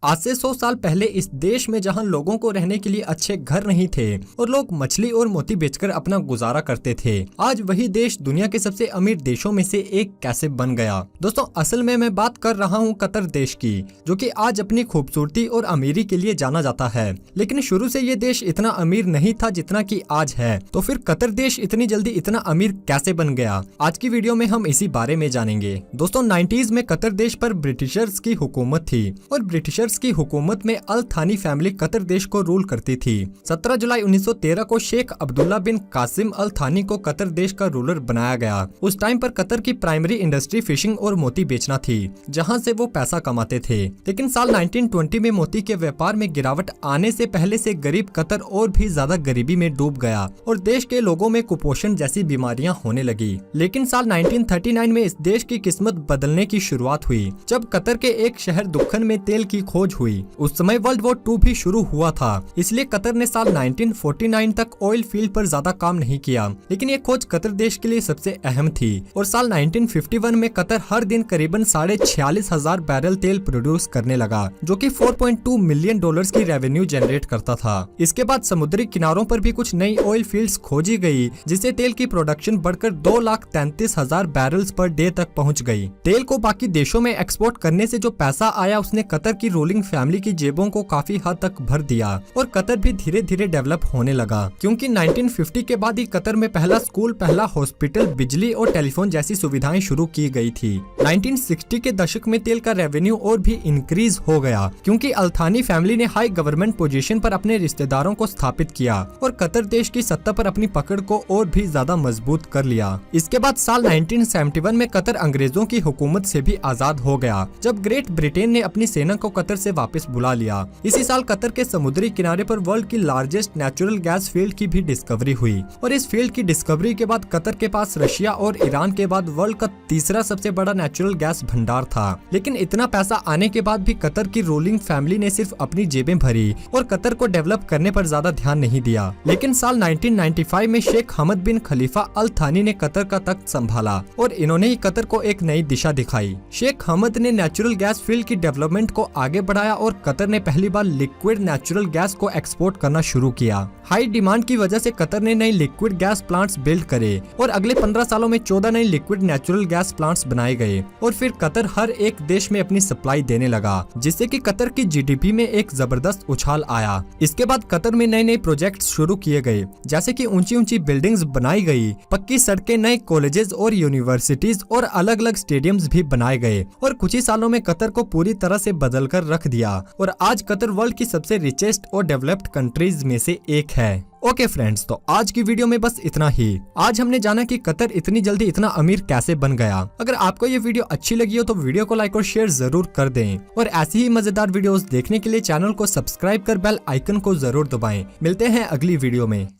आज से 100 साल पहले इस देश में जहां लोगों को रहने के लिए अच्छे घर नहीं थे और लोग मछली और मोती बेचकर अपना गुजारा करते थे, आज वही देश दुनिया के सबसे अमीर देशों में से एक कैसे बन गया। दोस्तों, असल में मैं बात कर रहा हूं कतर देश की, जो कि आज अपनी खूबसूरती और अमीरी के लिए जाना जाता है। लेकिन शुरू से ये देश इतना अमीर नहीं था जितना कि आज है। तो फिर कतर देश इतनी जल्दी इतना अमीर कैसे बन गया, आज की वीडियो में हम इसी बारे में जानेंगे। दोस्तों, 90s में कतर देश पर ब्रिटिशर्स की हुकूमत थी और ब्रिटिशर्स की हुकूमत में अल थानी फैमिली कतर देश को रूल करती थी। 17 जुलाई 1913 को शेख अब्दुल्ला बिन कासिम अल थानी को कतर देश का रूलर बनाया गया। उस टाइम पर कतर की प्राइमरी इंडस्ट्री फिशिंग और मोती बेचना थी, जहां से वो पैसा कमाते थे। लेकिन साल 1920 में मोती के व्यापार में गिरावट आने से पहले से गरीब कतर और भी ज्यादा गरीबी में डूब गया और देश के लोगों में कुपोषण जैसी बीमारियां होने लगी। लेकिन साल 1939 में इस देश की किस्मत बदलने की शुरुआत हुई, जब कतर के एक शहर दुखन में तेल की खोज हुई। उस समय वर्ल्ड वॉर 2 भी शुरू हुआ था, इसलिए कतर ने साल 1949 तक ऑयल फील्ड पर ज्यादा काम नहीं किया। लेकिन ये खोज कतर देश के लिए सबसे अहम थी और साल 1951 में कतर हर दिन करीबन 46,500 बैरल तेल प्रोड्यूस करने लगा, जो कि 4.2 मिलियन डॉलर्स की रेवेन्यू जनरेट करता था। इसके बाद समुद्री किनारों पर भी कुछ नई ऑयल फील्ड्स खोजी गई, जिससे तेल की प्रोडक्शन बढ़कर 2,33,000 बैरल्स पर डे तक पहुंच गई। तेल को बाकी देशों में एक्सपोर्ट करने से जो पैसा आया, उसने कतर की रूलिंग फैमिली की जेबों को काफी हद तक भर दिया और कतर भी धीरे धीरे डेवलप होने लगा, क्योंकि 1950 के बाद ही कतर में पहला स्कूल, पहला हॉस्पिटल, बिजली और टेलीफोन जैसी सुविधाएं शुरू की गई थी। 1960 के दशक में तेल का रेवेन्यू और भी इंक्रीज हो गया, क्योंकि अल्थानी फैमिली ने हाई गवर्नमेंट पोजीशन पर अपने रिश्तेदारों को स्थापित किया और कतर देश की सत्ता पर अपनी पकड़ को और भी ज्यादा मजबूत कर लिया। इसके बाद साल 1971 में कतर अंग्रेजों की हुकूमत से भी आजाद हो गया, जब ग्रेट ब्रिटेन ने अपनी सेना को कतर से वापस बुला लिया। इसी साल कतर के समुद्री किनारे पर वर्ल्ड की लार्जेस्ट नेचुरल गैस फील्ड की भी डिस्कवरी हुई और इस फील्ड की डिस्कवरी के बाद कतर के पास रशिया और ईरान के बाद वर्ल्ड का तीसरा सबसे बड़ा नेचुरल गैस भंडार था। लेकिन इतना पैसा आने के बाद भी कतर की रूलिंग फैमिली ने सिर्फ अपनी जेबें भरी और कतर को डेवलप करने पर ज्यादा ध्यान नहीं दिया। लेकिन साल 1995 में शेख हमद बिन खलीफा अल थानी ने कतर का तख्त संभाला और इन्होंने ही कतर को एक नई दिशा दिखाई। शेख हमद ने नेचुरल गैस फील्ड की डेवलपमेंट को आगे बढ़ाया और कतर ने पहली बार लिक्विड नेचुरल गैस को एक्सपोर्ट करना शुरू किया। हाई डिमांड की वजह से कतर ने नए लिक्विड गैस प्लांट्स बिल्ड करे और अगले 15 सालों में 14 नए लिक्विड नेचुरल गैस प्लांट्स बनाए गए और फिर कतर हर एक देश में अपनी सप्लाई देने लगा, जिससे कि कतर की जीडीपी में एक जबरदस्त उछाल आया। इसके बाद कतर में नए नए प्रोजेक्ट्स शुरू किए गए, जैसे कि ऊंची ऊंची बिल्डिंग्स बनाई गई, पक्की सड़कें, नए कॉलेजेस और यूनिवर्सिटीज और अलग अलग स्टेडियम्स भी बनाए गए और कुछ ही सालों में कतर को पूरी तरह से बदल कर रख दिया और आज कतर वर्ल्ड की सबसे रिचेस्ट और डेवलप्ड कंट्रीज में से एक है। ओके फ्रेंड्स, तो आज की वीडियो में बस इतना ही। आज हमने जाना कि कतर इतनी जल्दी इतना अमीर कैसे बन गया। अगर आपको ये वीडियो अच्छी लगी हो तो वीडियो को लाइक और शेयर जरूर कर दें और ऐसी ही मजेदार वीडियोस देखने के लिए चैनल को सब्सक्राइब कर बेल आइकन को जरूर दबाएं। मिलते हैं अगली वीडियो में।